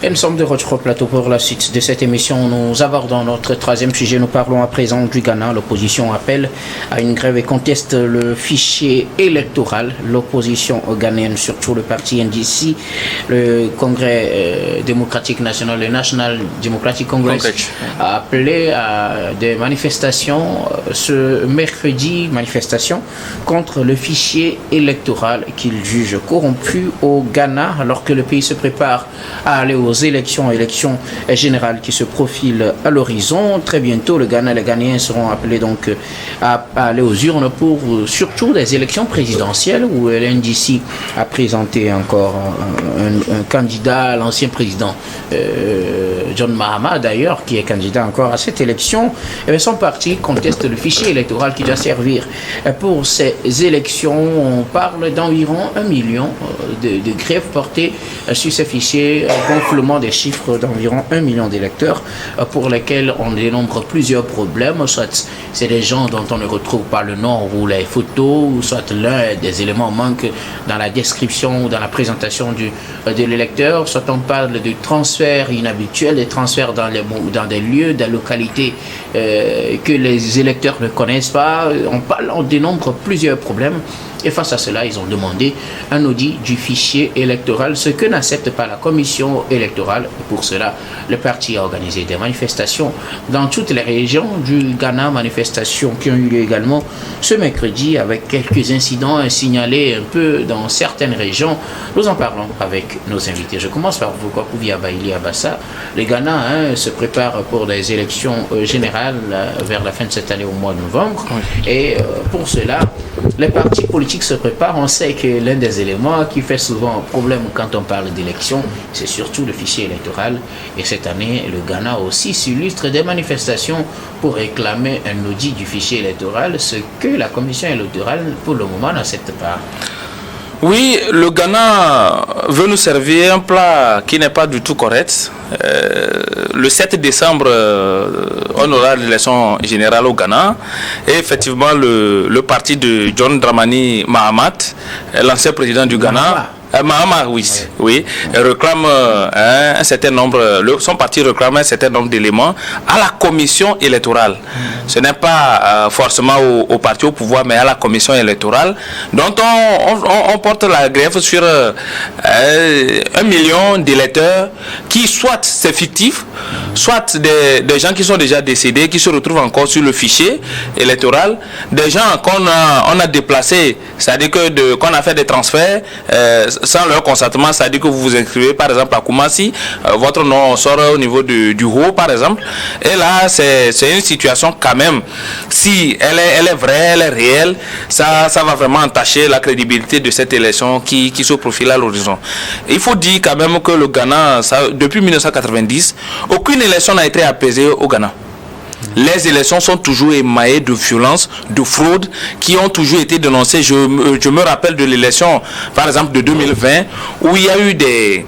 Et nous sommes de retour au plateau pour la suite de cette émission. Nous abordons notre troisième sujet. Nous parlons à présent du Ghana. L'opposition appelle à une grève et conteste le fichier électoral. L'opposition ghanéenne, surtout le parti NDC, le Congrès démocratique national, le National Democratic Congress, a appelé à des manifestations ce mercredi, manifestation contre le fichier électoral qu'il juge corrompu au Ghana, alors que le pays se prépare à aller aux élections générales qui se profilent à l'horizon. Très bientôt, le Ghana et les Ghanéens seront appelés donc à aller aux urnes pour surtout des élections présidentielles où l'NDC a présenté encore un candidat, l'ancien président John Mahama d'ailleurs, qui est candidat encore à cette élection. Et son parti conteste le fichier électoral qui doit servir pour ces élections. On parle d'environ 1 million de grèves portées sur ces fichiers, gonflement des chiffres d'environ 1 million d'électeurs pour lesquels on dénombre plusieurs problèmes, soit c'est des gens dont on ne retrouve pas le nom ou les photos, ou soit l'un des éléments manque dans la description ou dans la présentation de l'électeur, soit on parle de transferts inhabituels, des transferts dans des lieux, des localités que les électeurs ne connaissent pas. On dénombre plusieurs problèmes. Et face à cela, ils ont demandé un audit du fichier électoral, ce que n'accepte pas la commission électorale. Pour cela, le parti a organisé des manifestations dans toutes les régions du Ghana, manifestations qui ont eu lieu également ce mercredi avec quelques incidents signalés un peu dans certaines régions. Nous en parlons avec nos invités. Je commence par vous, Kwakuvi Baili Abassa. Le Ghana se prépare pour des élections générales vers la fin de cette année au mois de novembre. Oui. Et pour cela, les partis politiques se préparent. On sait que l'un des éléments qui fait souvent problème quand on parle d'élection, c'est surtout le fichier électoral. Et cette année, le Ghana aussi s'illustre des manifestations pour réclamer un audit du fichier électoral, ce que la commission électorale, pour le moment, n'accepte pas. Oui, le Ghana veut nous servir un plat qui n'est pas du tout correct. Le 7 décembre, on aura l'élection générale au Ghana. Et effectivement, le parti de John Dramani Mahama, l'ancien président du Ghana, Mahama, oui, réclame un certain nombre, son parti réclame un certain nombre d'éléments à la commission électorale. Ce n'est pas forcément au parti au pouvoir, mais à la commission électorale, dont on porte la grève sur 1 million d'électeurs qui, soit c'est fictif, soit des gens qui sont déjà décédés, qui se retrouvent encore sur le fichier électoral, des gens qu'on a déplacés, c'est-à-dire qu'on a fait des transferts sans leur consentement, c'est-à-dire que vous vous inscrivez par exemple à Koumassi, votre nom sort au niveau du Haut par exemple, et là c'est une situation quand même, si elle est vraie, elle est réelle, ça va vraiment entacher la crédibilité de cette élection qui se profile à l'horizon. Il faut dire quand même que le Ghana, depuis 1990, aucune élection n'a été apaisée au Ghana. Les élections sont toujours émaillées de violence, de fraude, qui ont toujours été dénoncées. Je me rappelle de l'élection, par exemple, de 2020, où il y a eu des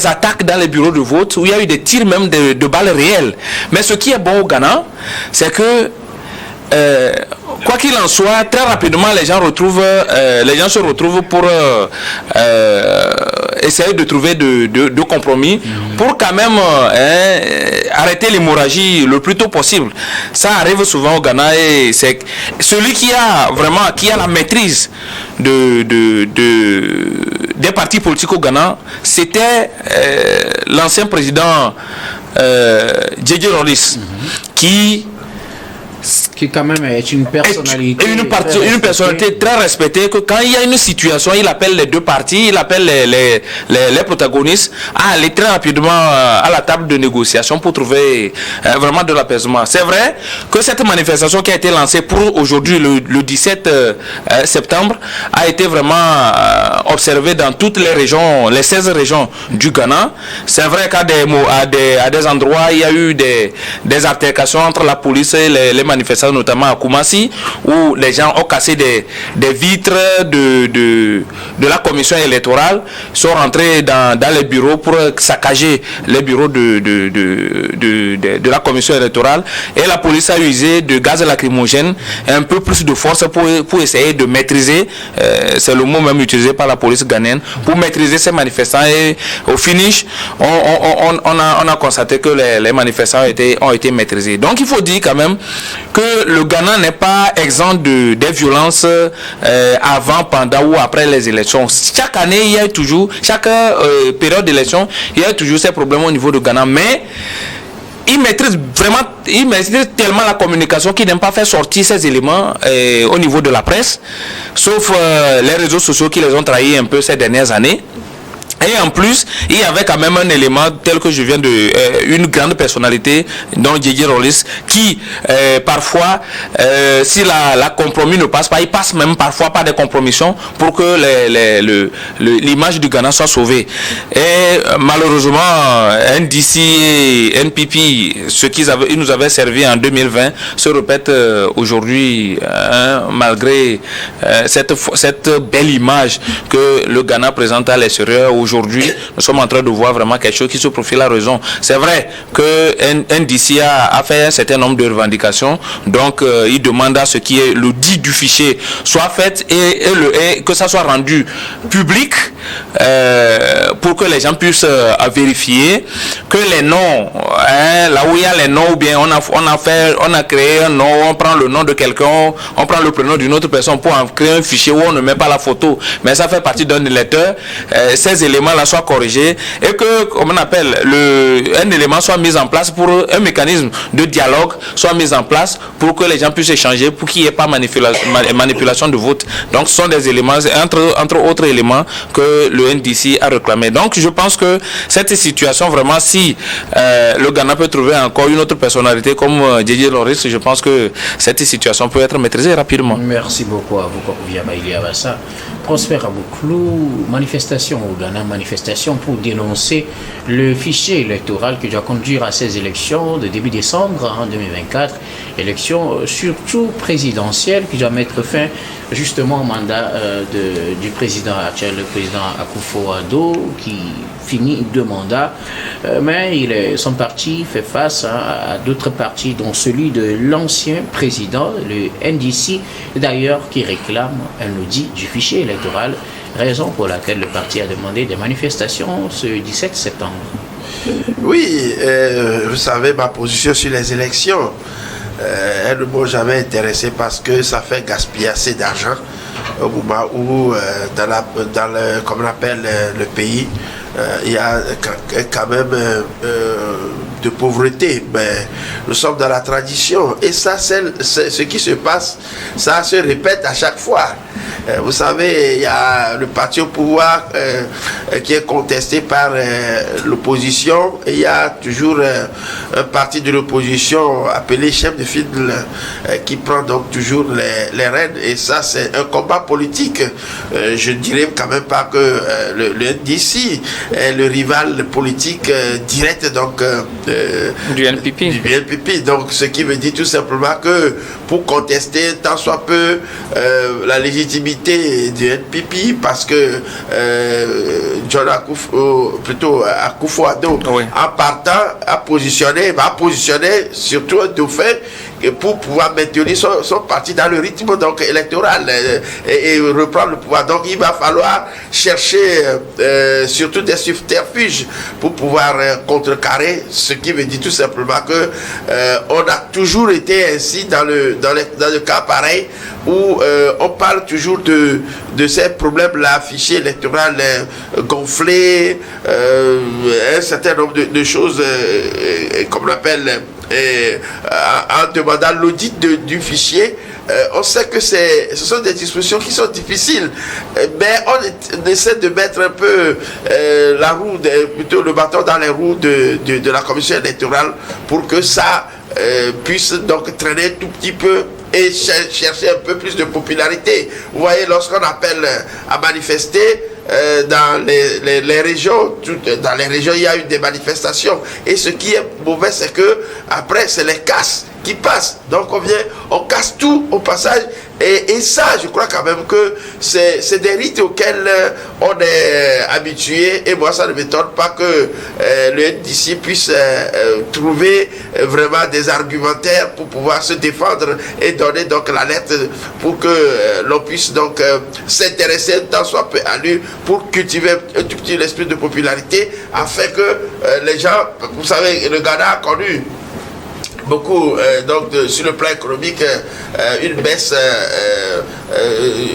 attaques dans les bureaux de vote, où il y a eu des tirs même de balles réelles. Mais ce qui est bon au Ghana, c'est que quoi qu'il en soit, très rapidement les gens se retrouvent pour essayer de trouver de compromis pour quand même arrêter l'hémorragie le plus tôt possible. Ça arrive souvent au Ghana et c'est celui qui a la maîtrise des partis politiques au Ghana, c'était l'ancien président J.J. Rawlings qui quand même est une personnalité. Une personnalité très respectée, que quand il y a une situation, il appelle les deux parties, il appelle les protagonistes à aller très rapidement à la table de négociation pour trouver vraiment de l'apaisement. C'est vrai que cette manifestation qui a été lancée pour aujourd'hui, le 17 septembre, a été vraiment observée dans toutes les régions, les 16 régions du Ghana. C'est vrai qu'à des endroits, il y a eu des altercations entre la police et les manifestants passage notamment à Koumassi, où les gens ont cassé des vitres de la commission électorale, sont rentrés dans les bureaux pour saccager les bureaux de la commission électorale, et la police a usé de gaz lacrymogène, un peu plus de force pour essayer de maîtriser, c'est le mot même utilisé par la police ghanéenne, pour maîtriser ces manifestants, et au finish, on a constaté que les manifestants ont été maîtrisés. Donc il faut dire quand même que le Ghana n'est pas exempt des violences avant, pendant ou après les élections. Chaque année, il y a toujours, chaque période d'élection, il y a toujours ces problèmes au niveau du Ghana, mais il maîtrise tellement la communication qu'il n'aime pas faire sortir ces éléments au niveau de la presse, sauf les réseaux sociaux qui les ont trahis un peu ces dernières années. Et en plus, il y avait quand même un élément tel que je viens une grande personnalité, dont Djidji Rawlings, qui parfois, si la compromis ne passe pas, il passe même parfois par des compromissions pour que l'image du Ghana soit sauvée. Et malheureusement, NDC et NPP, ce qu'ils nous avaient servi en 2020, se répète aujourd'hui, malgré cette belle image que le Ghana présente à l'extérieur. Aujourd'hui, nous sommes en train de voir vraiment quelque chose qui se profile à raison. C'est vrai que NDC a fait un certain nombre de revendications, donc il demande à ce qui est le dit du fichier soit fait et que ça soit rendu public pour que les gens puissent vérifier que les noms, là où il y a les noms, ou bien on a créé un nom, on prend le nom de quelqu'un, on prend le prénom d'une autre personne pour en créer un fichier où on ne met pas la photo, mais ça fait partie d'un électeur. Ces éléments-là soient corrigés et que, comme on appelle, un élément soit mis en place pour un mécanisme de dialogue soit mis en place pour que les gens puissent échanger, pour qu'il n'y ait pas manipulation de vote. Donc, ce sont des éléments, entre autres éléments, que le NDC a réclamé. Donc, je pense que cette situation, vraiment, si le Ghana peut trouver encore une autre personnalité comme Djidji Rawlings, je pense que cette situation peut être maîtrisée rapidement. Merci beaucoup à vous, Kokovia Baili Abassa. Prosper Abouklou, manifestation au Ghana, manifestation pour dénoncer le fichier électoral qui doit conduire à ces élections de début décembre en 2024, élections surtout présidentielles qui doit mettre fin justement au mandat du président actuel, le président Akufo-Addo, qui finit 2 mandats, mais son parti fait face à d'autres partis, dont celui de l'ancien président, le NDC, d'ailleurs, qui réclame un audit du fichier électoral, raison pour laquelle le parti a demandé des manifestations ce 17 septembre. Oui, vous savez ma position sur les élections. Elles ne m'ont jamais intéressé parce que ça fait gaspiller assez d'argent au moment où, comme on appelle le pays, il y a quand même de pauvreté, mais nous sommes dans la tradition et ça, c'est ce qui se passe, ça se répète à chaque fois. Vous savez, il y a le parti au pouvoir qui est contesté par l'opposition, et il y a toujours un parti de l'opposition appelé chef de file qui prend donc toujours les rênes, et ça c'est un combat politique. Je ne dirais quand même pas que le NDC est le rival politique direct donc du NPP. Donc ce qui veut dire tout simplement que pour contester tant soit peu la légitimité du NPP, parce que John Akufo-Addo, oui, en partant va positionner surtout un dauphin pour pouvoir maintenir son parti dans le rythme donc électoral et reprendre le pouvoir. Donc il va falloir chercher surtout des subterfuges pour pouvoir contrecarrer, ce qui veut dire tout simplement que on a toujours été ainsi dans le cas pareil où on parle toujours de ces problèmes-là, fichier électoral gonflé, un certain nombre de choses, comme on appelle, en demandant l'audit du fichier. On sait que ce sont des dispositions qui sont difficiles, mais on essaie de mettre un peu plutôt le bâton dans les roues de la commission électorale pour que ça puisse donc traîner tout petit peu et chercher un peu plus de popularité. Vous voyez, lorsqu'on appelle à manifester dans les régions, dans les régions, il y a eu des manifestations. Et ce qui est mauvais, c'est que après, c'est les casses qui passe. Donc on casse tout au passage. Et ça, je crois quand même que c'est des rites auxquels on est habitué. Et moi, ça ne m'étonne pas que le NDC puisse trouver vraiment des argumentaires pour pouvoir se défendre et donner donc l'alerte pour que l'on puisse donc s'intéresser tant soit peu à lui pour cultiver un tout petit esprit de popularité afin que les gens, vous savez, le Ghana a connu beaucoup, donc sur le plan économique, une baisse,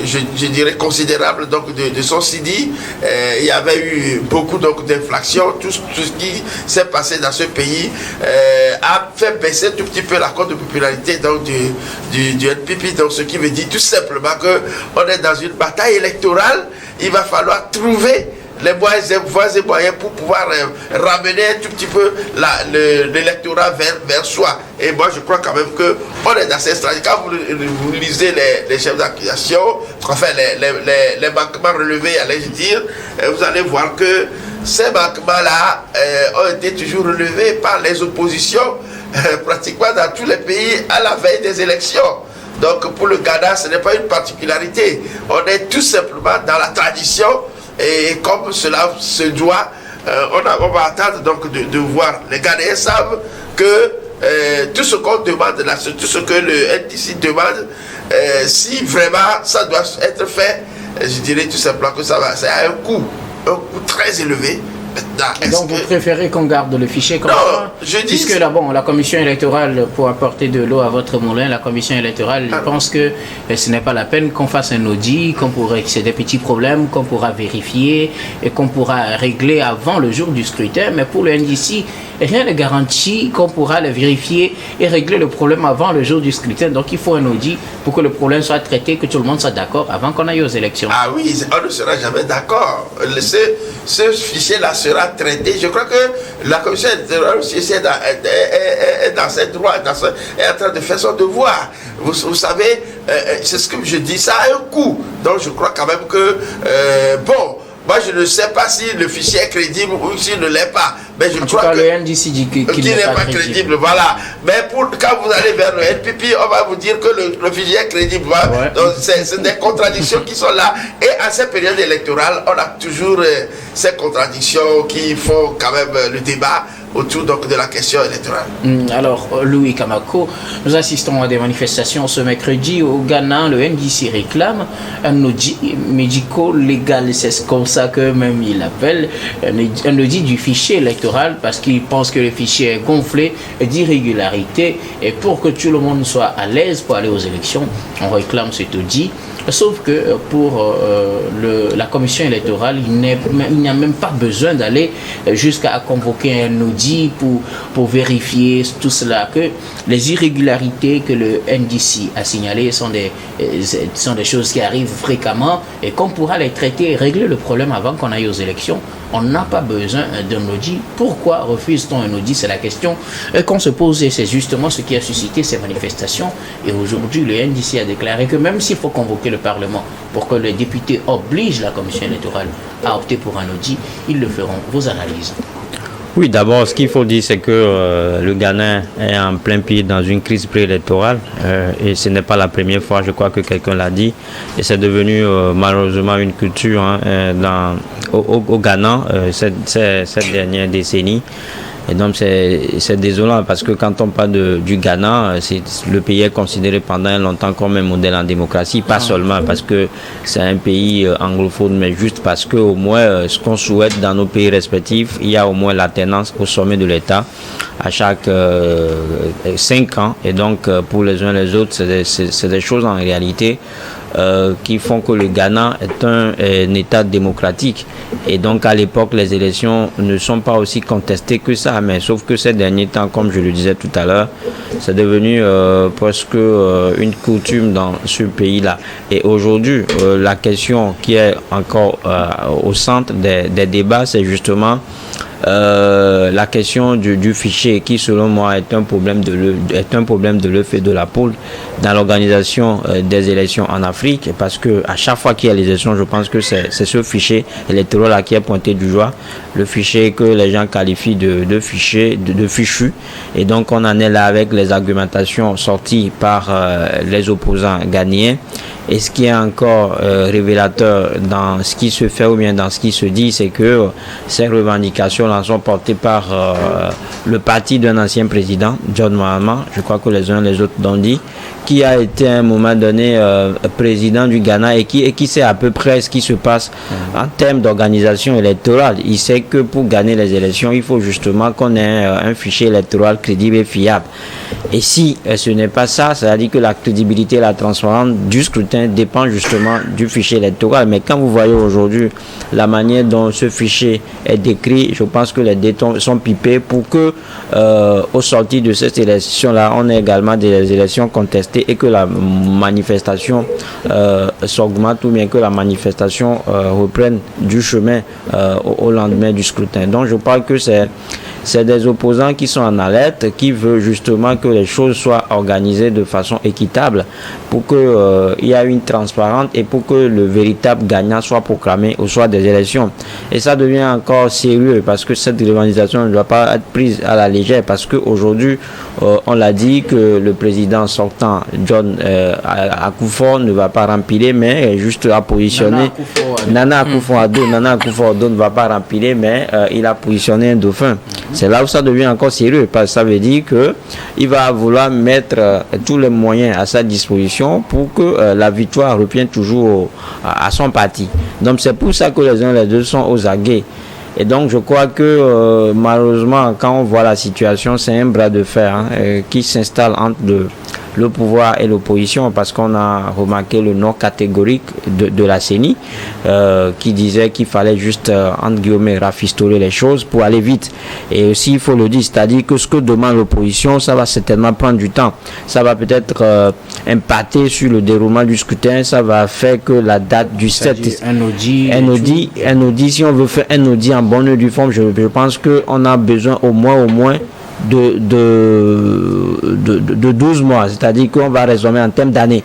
je dirais considérable donc de son CD. Il y avait eu beaucoup donc d'inflation. Tout ce qui s'est passé dans ce pays a fait baisser tout petit peu la cote de popularité donc du NPP. Donc ce qui veut dire tout simplement que on est dans une bataille électorale. Il va falloir trouver les voies et moyens pour pouvoir ramener un tout petit peu l'électorat vers soi. Et moi, je crois quand même qu'on est dans cette stratégie. Quand vous lisez les chefs d'accusation, enfin les manquements relevés, allez-je dire, vous allez voir que ces manquements-là ont été toujours relevés par les oppositions, pratiquement dans tous les pays à la veille des élections. Donc pour le Ghana, ce n'est pas une particularité. On est tout simplement dans la tradition. Et comme cela se doit, on va attendre donc de voir. Les Ghanéens savent que tout ce qu'on demande là, tout ce que le NDC demande, si vraiment ça doit être fait, je dirais tout simplement que ça a un coût très élevé. Donc vous préférez qu'on garde le fichier comme ça? Je dis... Puisque là, bon, la commission électorale, pour apporter de l'eau à votre moulin, la commission électorale pense que ce n'est pas la peine qu'on fasse un audit, que c'est des petits problèmes qu'on pourra vérifier et qu'on pourra régler avant le jour du scrutin. Mais pour le NDC, rien ne garantit qu'on pourra le vérifier et régler le problème avant le jour du scrutin. Donc il faut un audit pour que le problème soit traité, que tout le monde soit d'accord avant qu'on aille aux élections. Ah oui, on ne sera jamais d'accord. Ce fichier-là sera traité. Je crois que la commission électorale aussi est dans ses droits, est en train de faire son devoir. Vous savez, c'est ce que je dis, ça a un coût. Donc je crois quand même que, moi je ne sais pas si le fichier est crédible ou s'il ne l'est pas. Mais je crois que le NDC dit qu'il n'est pas crédible. Voilà. Mais quand vous allez vers le NPP, on va vous dire que le fichier est crédible. Ouais. Donc c'est des contradictions qui sont là. Et à cette période électorale, on a toujours ces contradictions qui font quand même le débat autour donc de la question électorale. Alors, Louis Kamako, nous assistons à des manifestations ce mercredi au Ghana. Le NDC réclame un audit médico-légal, c'est comme ça que même il appelle, un audit du fichier électoral parce qu'il pense que le fichier est gonflé d'irrégularités et pour que tout le monde soit à l'aise pour aller aux élections, on réclame cet audit. Sauf que pour la commission électorale, il n'y a même pas besoin d'aller jusqu'à convoquer un audit pour vérifier tout cela, que les irrégularités que le NDC a signalées sont des choses qui arrivent fréquemment et qu'on pourra les traiter et régler le problème avant qu'on aille aux élections. On n'a pas besoin d'un audit. Pourquoi refuse-t-on un audit? C'est la question qu'on se pose et c'est justement ce qui a suscité ces manifestations. Et aujourd'hui, le NDC a déclaré que même s'il faut convoquer le Parlement pour que les députés obligent la commission électorale à opter pour un audit, ils le feront. Vos analyses? Oui, d'abord, ce qu'il faut dire, c'est que le Ghana est en plein pied dans une crise préélectorale et ce n'est pas la première fois, je crois que quelqu'un l'a dit, et c'est devenu malheureusement une culture au Ghana cette dernière décennie. Et donc c'est désolant parce que quand on parle du Ghana, le pays est considéré pendant longtemps comme un modèle en démocratie, pas seulement parce que c'est un pays anglophone, mais juste parce que au moins ce qu'on souhaite dans nos pays respectifs, il y a au moins l'alternance au sommet de l'État à chaque 5 ans. Et donc pour les uns et les autres, c'est des choses en réalité qui font que le Ghana est un État démocratique. Et donc à l'époque, les élections ne sont pas aussi contestées que ça. Mais sauf que ces derniers temps, comme je le disais tout à l'heure, c'est devenu presque une coutume dans ce pays-là. Et aujourd'hui, la question qui est encore au centre des débats, c'est justement la question du fichier qui selon moi est un problème de l'œuf et de la poule dans l'organisation des élections en Afrique, parce que à chaque fois qu'il y a les élections, je pense que c'est ce fichier électoral là qui est pointé du doigt, le fichier que les gens qualifient de fichu, et donc on en est là avec les argumentations sorties par les opposants ghanéens. Et ce qui est encore révélateur dans ce qui se fait ou bien dans ce qui se dit, c'est que ces revendications-là sont portées par le parti d'un ancien président, John Mahama, je crois que les uns les autres l'ont dit, qui a été à un moment donné président du Ghana et qui sait à peu près ce qui se passe en termes d'organisation électorale. Il sait que pour gagner les élections, il faut justement qu'on ait un fichier électoral crédible et fiable. Et si ce n'est pas ça, ça veut dire que la crédibilité et la transparence du scrutin dépend justement du fichier électoral. Mais quand vous voyez aujourd'hui la manière dont ce fichier est décrit, je pense que les dés sont pipés pour que au sorti de cette élection-là, on ait également des élections contestées et que la manifestation s'augmente ou bien que la manifestation reprenne du chemin au lendemain du scrutin. Donc je parle que c'est des opposants qui sont en alerte, qui veulent justement que les choses soient organisées de façon équitable pour qu'il y ait une transparence et pour que le véritable gagnant soit proclamé au soir des élections. Et ça devient encore sérieux parce que cette revendication ne doit pas être prise à la légère, parce qu'aujourd'hui, on l'a dit que le président sortant, John Akufo, ne va pas rempiler, mais juste à positionner Nana Akufo-Addo ne va pas rempiler, mais il a positionné un dauphin. C'est là où ça devient encore sérieux, parce que ça veut dire qu'il va vouloir mettre tous les moyens à sa disposition pour que la victoire revienne toujours à son parti. Donc c'est pour ça que les uns et les deux sont aux aguets. Et donc je crois que malheureusement, quand on voit la situation, c'est un bras de fer qui s'installe entre le pouvoir et l'opposition, parce qu'on a remarqué le non catégorique de la CENI qui disait qu'il fallait juste entre guillemets rafistoler les choses pour aller vite. Et aussi il faut le dire, c'est-à-dire que ce que demande l'opposition, ça va certainement prendre du temps, ça va peut-être impacter sur le déroulement du scrutin, ça va faire que la date du 7 un audit, si on veut faire un audit en bonne et due forme, je pense qu'on a besoin au moins de 12 mois, c'est-à-dire qu'on va raisonner en termes d'années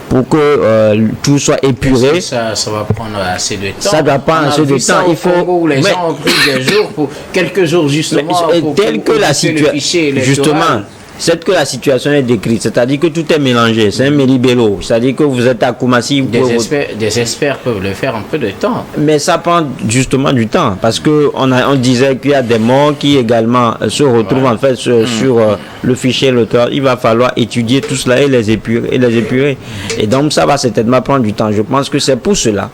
pour que tout soit épuré. Ça va prendre assez de temps. Ça doit prendre assez de temps. Il faut où les gens ont pris des jours pour quelques jours justement pour la situation justement. C'est que la situation est décrite, c'est-à-dire que tout est mélangé, c'est un mélibello, c'est-à-dire que vous êtes à Koumassi. Des experts peuvent le faire un peu de temps. Mais ça prend justement du temps, parce qu'on disait qu'il y a des morts qui également se retrouvent en fait sur le fichier électoral. Il va falloir étudier tout cela et les épurer. Et donc ça va certainement prendre du temps. Je pense que c'est pour cela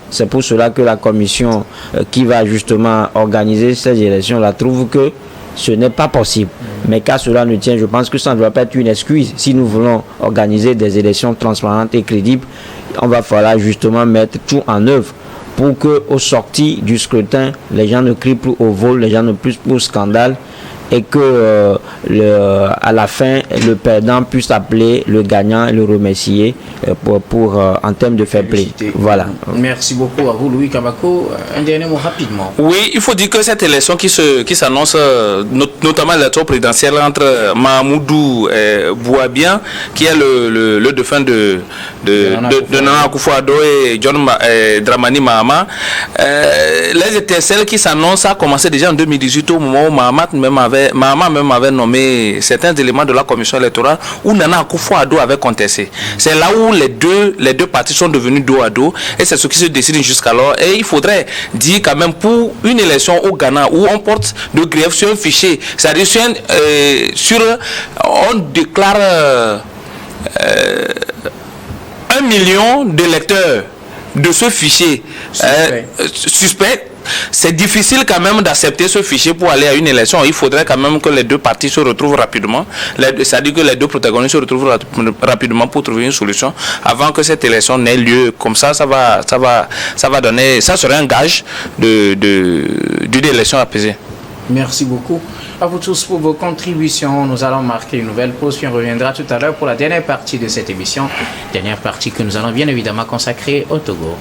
que la commission qui va justement organiser ces élections-là trouve que ce n'est pas possible. Mais qu'à cela ne tient, je pense que ça ne doit pas être une excuse. Si nous voulons organiser des élections transparentes et crédibles, on va falloir justement mettre tout en œuvre pour qu'au sorti du scrutin, les gens ne crient plus au vol, les gens ne crient plus au scandale, et que à la fin, le perdant puisse appeler le gagnant et le remercier pour en termes de fair play. Voilà. Merci beaucoup à vous, Louis Kabako. Un dernier mot rapidement. Oui, il faut dire que cette élection qui s'annonce, notamment l'élection présidentielle entre Mahamoudou Bouabian, qui est le dauphin de Nana Akufo-Addo et John Dramani Mahama, les étincelles qui s'annoncent a commencé déjà en 2018, au moment où Mahama même avait nommé certains éléments de la commission électorale où Nana Akufo-Addo avait contesté. C'est là où les deux partis sont devenus dos à dos, et c'est ce qui se décide jusqu'alors. Et il faudrait dire quand même, pour une élection au Ghana où on porte de grief sur un fichier, c'est-à-dire on déclare 1 million d'électeurs de ce fichier suspect. C'est difficile quand même d'accepter ce fichier pour aller à une élection. Il faudrait quand même que les deux parties se retrouvent rapidement. C'est-à-dire que les deux protagonistes se retrouvent rapidement pour trouver une solution avant que cette élection n'ait lieu. Comme ça va donner, ça serait un gage d'une élection apaisée. Merci beaucoup à vous tous pour vos contributions. Nous allons marquer une nouvelle pause, puis on reviendra tout à l'heure pour la dernière partie de cette émission. Dernière partie que nous allons bien évidemment consacrer au Togo.